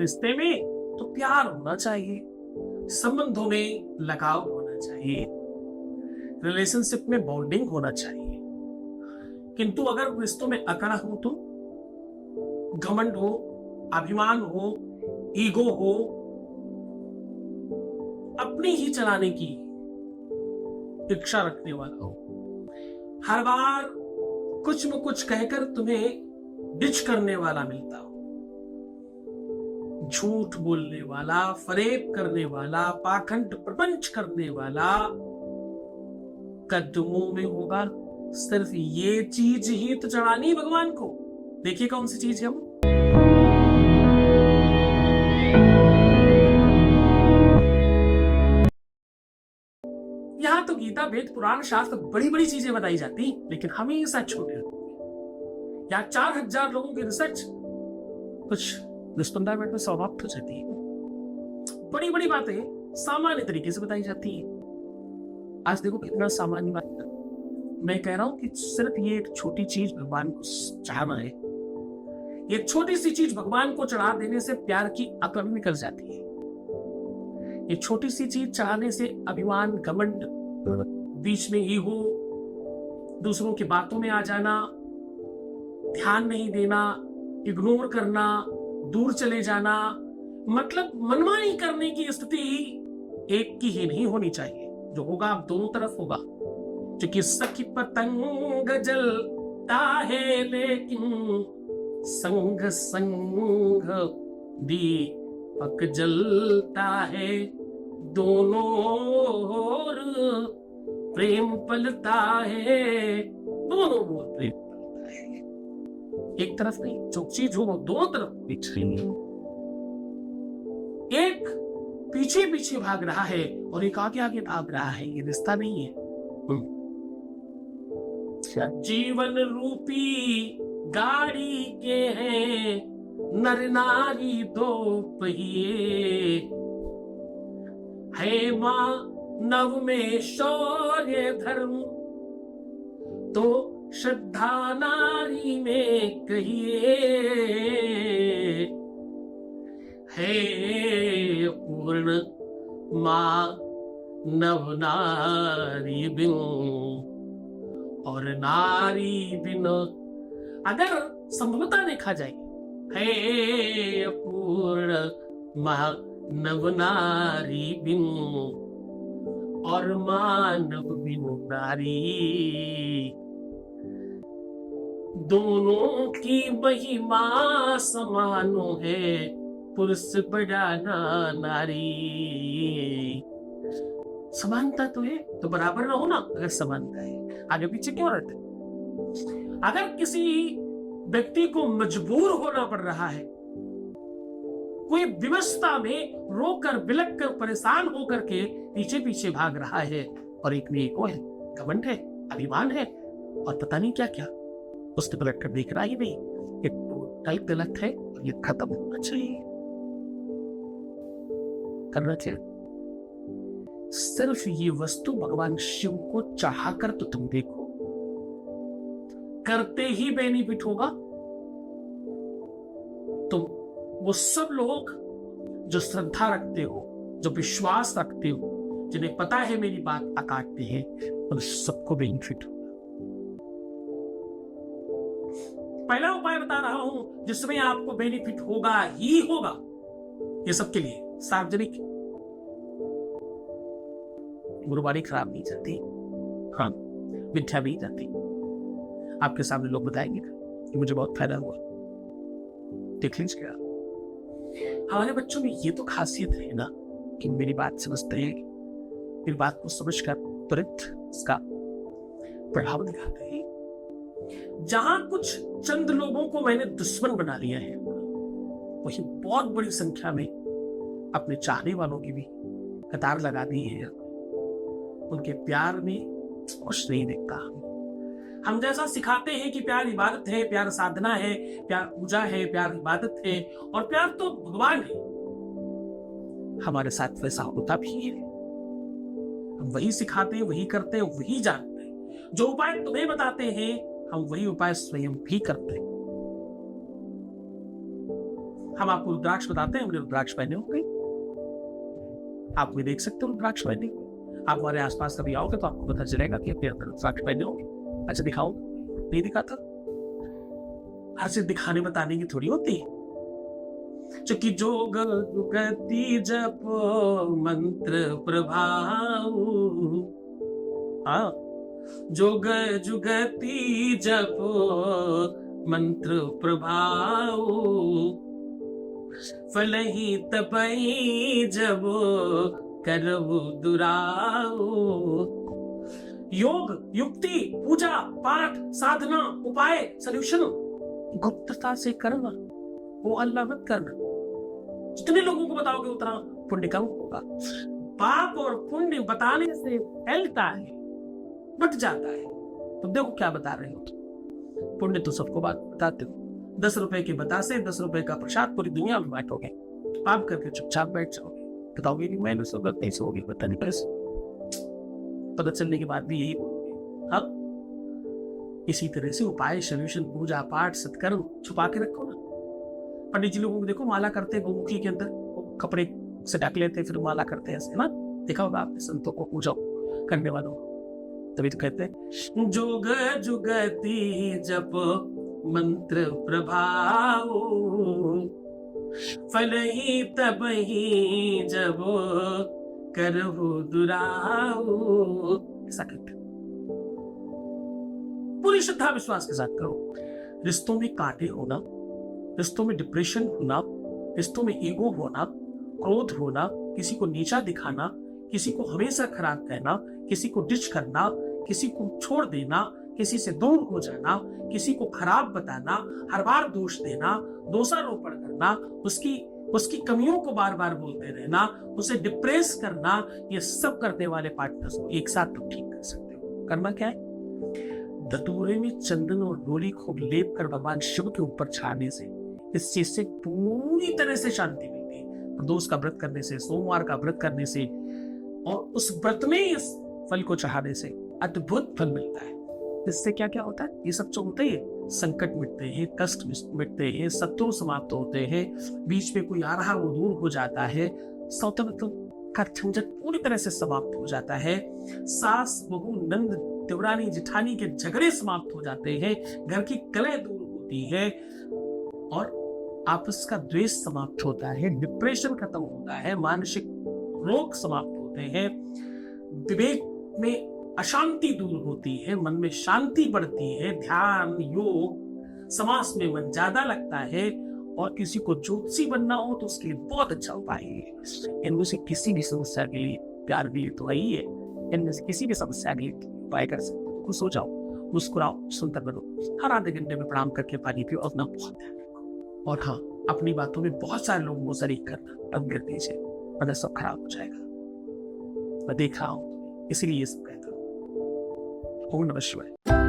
रिश्ते में तो प्यार होना चाहिए, संबंधों में लगाव होना चाहिए, रिलेशनशिप में बॉन्डिंग होना चाहिए। किंतु अगर रिश्तों में अकड़ हो तो, घमंड हो, अभिमान हो, ईगो हो, अपनी ही चलाने की इच्छा रखने वाला हो, हर बार कुछ न कुछ कहकर तुम्हें डिच करने वाला मिलता हो, झूठ बोलने वाला, फरेब करने वाला, पाखंड प्रपंच करने वाला कदमों में होगा सिर्फ ये चीज ही तो चढ़ानी भगवान को। देखिए कौन सी चीज है वो। यहां तो गीता, वेद, पुराण, शास्त्र बड़ी बड़ी चीजें बताई जाती, लेकिन हमेशा छोटे यहाँ 4000 लोगों की रिसर्च कुछ 10-15 मिनट में समाप्त हो जाती है। बड़ी बड़ी बातें सामान्य तरीके से बताई जाती है। आज देखो कितना सामान्य बात है। मैं कह रहा हूं कि सिर्फ ये एक छोटी चीज भगवान को चढ़ाना है। ये छोटी सी चीज भगवान को चढ़ा देने से प्यार की अकड़ निकल जाती है। ये छोटी सी चीज चढ़ाने से अभिमान, घमंड, बीच में ईगो, दूसरों की बातों में आ जाना, ध्यान नहीं देना, इग्नोर करना, दूर चले जाना, मतलब मनमानी करने की स्थिति एक की ही नहीं होनी चाहिए। जो होगा दोनों तरफ होगा। क्योंकि सखी पतंग जलता है लेकिन संग संग दीपक जलता है, दोनों ओर प्रेम पलता है, दोनों ओर प्रेम पलता है। एक तरफ नहीं, जो चीज हो दोनों तरफ बिछड़ी। एक पीछे पीछे भाग रहा है और एक आगे आगे भाग रहा है, ये रिश्ता नहीं है। जीवन रूपी गाड़ी के हैं नर नारी दो पहिए, है मानव में शौर्य धर्म तो श्रद्धा नारी में कहिए, है पूर्ण मानव नारी बिन और नारी बिन। अगर संभवता देखा जाए, है पूर्ण मानव नारी बिन और मानव बिन नारी, दोनों की महिमा समानो है, पुरुष बढ़ाना नारी। समानता तो है तो बराबर ना हो ना। अगर समानता है आगे पीछे क्यों रहते। अगर किसी व्यक्ति को मजबूर होना पड़ रहा है, कोई विवशता में रोकर बिलक कर परेशान होकर के पीछे पीछे भाग रहा है, और एक में एक है, घमंड है, अभिमान है और पता नहीं क्या क्या, उसने पलट कर देख रहा ही नहीं, ये टोटल गलत है और ये खत्म होना चाहिए, करना चाहिए। सिर्फ ये वस्तु भगवान शिव को चढ़ाकर तो तुम देखो, करते ही बेनिफिट होगा। तो वो सब लोग जो श्रद्धा रखते हो, जो विश्वास रखते हो, जिन्हें पता है मेरी बात अकाटते हैं, उन सबको बेनिफिट होगा। पहला उपाय बता रहा हूं जिसमें आपको बेनिफिट होगा ही होगा, ये सबके लिए सार्वजनिक। गुरुवारी खराब नहीं जाती, हाँ मिथ्या भी जाती। आपके सामने लोग बताएंगे कि मुझे बहुत फायदा हुआ, देख लीजिएगा। हमारे बच्चों में ये तो खासियत है ना कि मेरी बात समझते हैं, मेरी बात को समझकर तुरंत इसका प्रभाव दिखाते हैं। जहां कुछ चंद लोगों को मैंने दुश्मन बना लिया है, वही बहुत बड़ी संख्या में अपने चाहने वालों की भी कतार लगा दी है। उनके प्यार में कुछ नहीं दिखता। हम जैसा सिखाते हैं कि प्यार इबादत है, प्यार साधना है, प्यार पूजा है, प्यार इबादत है और प्यार तो भगवान है, हमारे साथ वैसा होता भी है। हम वही सिखाते हैं, वही करते हैं, वही जानते हैं। जो उपाय तुम्हें बताते हैं, हम वही उपाय स्वयं भी करते हैं। हम आपको रुद्राक्ष बताते हैं, हमने रुद्राक्ष पहने होंगे, आप भी देख सकते हो रुद्राक्ष पहने। आप हमारे आसपास कभी आओगे तो आपको पता चलेगा कि अपने अंदर रुद्राक्ष पहने होंगे। अच्छा दिखाओ, नहीं दिखाता, हर चीज दिखाने बताने की थोड़ी होती है। चूंकि जोग जुगति जप मंत्र प्रभाव, हाँ, जोग जुगति जप मंत्र प्रभाव, फल ही तपई जब करबु दुराऊ। योग, युक्ति, पूजा, पाठ, साधना, उपाय, सॉल्यूशन गुप्तता से करना, वो अल्लाह मत करना। जितने लोगों को बताओगे उतना पुण्य कम होगा। पाप और पुण्य बताने से फैलता है, बट जाता है। तो देखो क्या बता रहे हो, पुण्य तो सबको बात बताते हो। 10 रुपए के बतासे 10 रुपए का प्रसाद पूरी दुनिया में बांटोगे, पाप करके चुपचाप बैठ जाओगे, बताओगे नहीं मैंने सो गलती से होगी, पता नहीं कैसे। पता चलने के बाद भी यही बोलोगे। अब इसी तरह से उपाय, सॉल्यूशन, पूजा पाठ, सत्कर्म छुपा के रखो ना। पंडित जी लोगों को देखो माला करते हैं, गोमुखी के अंदर कपड़े से ढक लेते फिर माला करते हैं ऐसे ना, देखा होगा आपने संतों को, पूजा करने वालों को। तभी तो कहते हैं जोग जुगति जप मंत्र प्रभाव, फल ही तब ही जब करहु दुराऊ। ऐसा कहते पूरी श्रद्धा विश्वास के साथ करो। रिश्तों में कांटे होना, रिश्तों में डिप्रेशन होना, रिश्तों में ईगो होना, क्रोध होना, किसी को नीचा दिखाना, किसी को हमेशा खराब कहना, किसी को डिच करना, किसी को छोड़ देना, किसी से दूर हो जाना, किसी को खराब बताना, हर बार दोष देना, दोषारोपण करना, उसकी कमियों को बार बार बोलते रहना, उसे डिप्रेस करना, ये सब करने वाले पार्टनर्स को एक साथ तुम ठीक कर सकते हो। करना क्या है, धतूरे में चंदन और डोली को लेप कर भगवान शिव के ऊपर छाने से इस चीज से पूरी तरह से शांति मिलती है। प्रदोष का व्रत करने से, सोमवार का व्रत करने से और उस व्रत में इस फल को चढ़ाने से अद्भुत फल मिलता है। इससे क्या क्या होता है, ये सब जो होते हैं, संकट मिटते हैं, कष्ट मिटते हैं, शत्रु समाप्त होते हैं, बीच में कोई आ रहा वो दूर हो जाता है, सौतन का झंझट पूरी तरह से समाप्त हो जाता है, सास बहू नंद देवरानी जेठानी के झगड़े समाप्त हो जाते हैं, घर की कलह दूर होती है और आपस का द्वेष समाप्त होता है, डिप्रेशन खत्म होता है, मानसिक रोग समाप्त होते हैं, विवेक में अशांति दूर होती है, मन में शांति बढ़ती है, ध्यान योग समास में मन ज्यादा लगता है। और किसी को ज्योतिषी बनना हो तो उसके लिए बहुत अच्छा उपाय है। इनमें से किसी भी समस्या के लिए, प्यार के लिए तो वही है, इनमें से किसी भी समस्या के लिए उपाय कर सकते हो। खुश हो जाओ, मुस्कुराओ, सुंदर बनो, हर आधे घंटे में प्रणाम करके पानी पियो, अपना बहुत ध्यान रखो। और हाँ, अपनी बातों में बहुत सारे लोगों को शरीक करना बंद कर दीजिए, वरना सब खराब हो जाएगा। मैं देख रहा हूँ, इसीलिए ये सब कहता हूँ। ओम नमः शिवाय।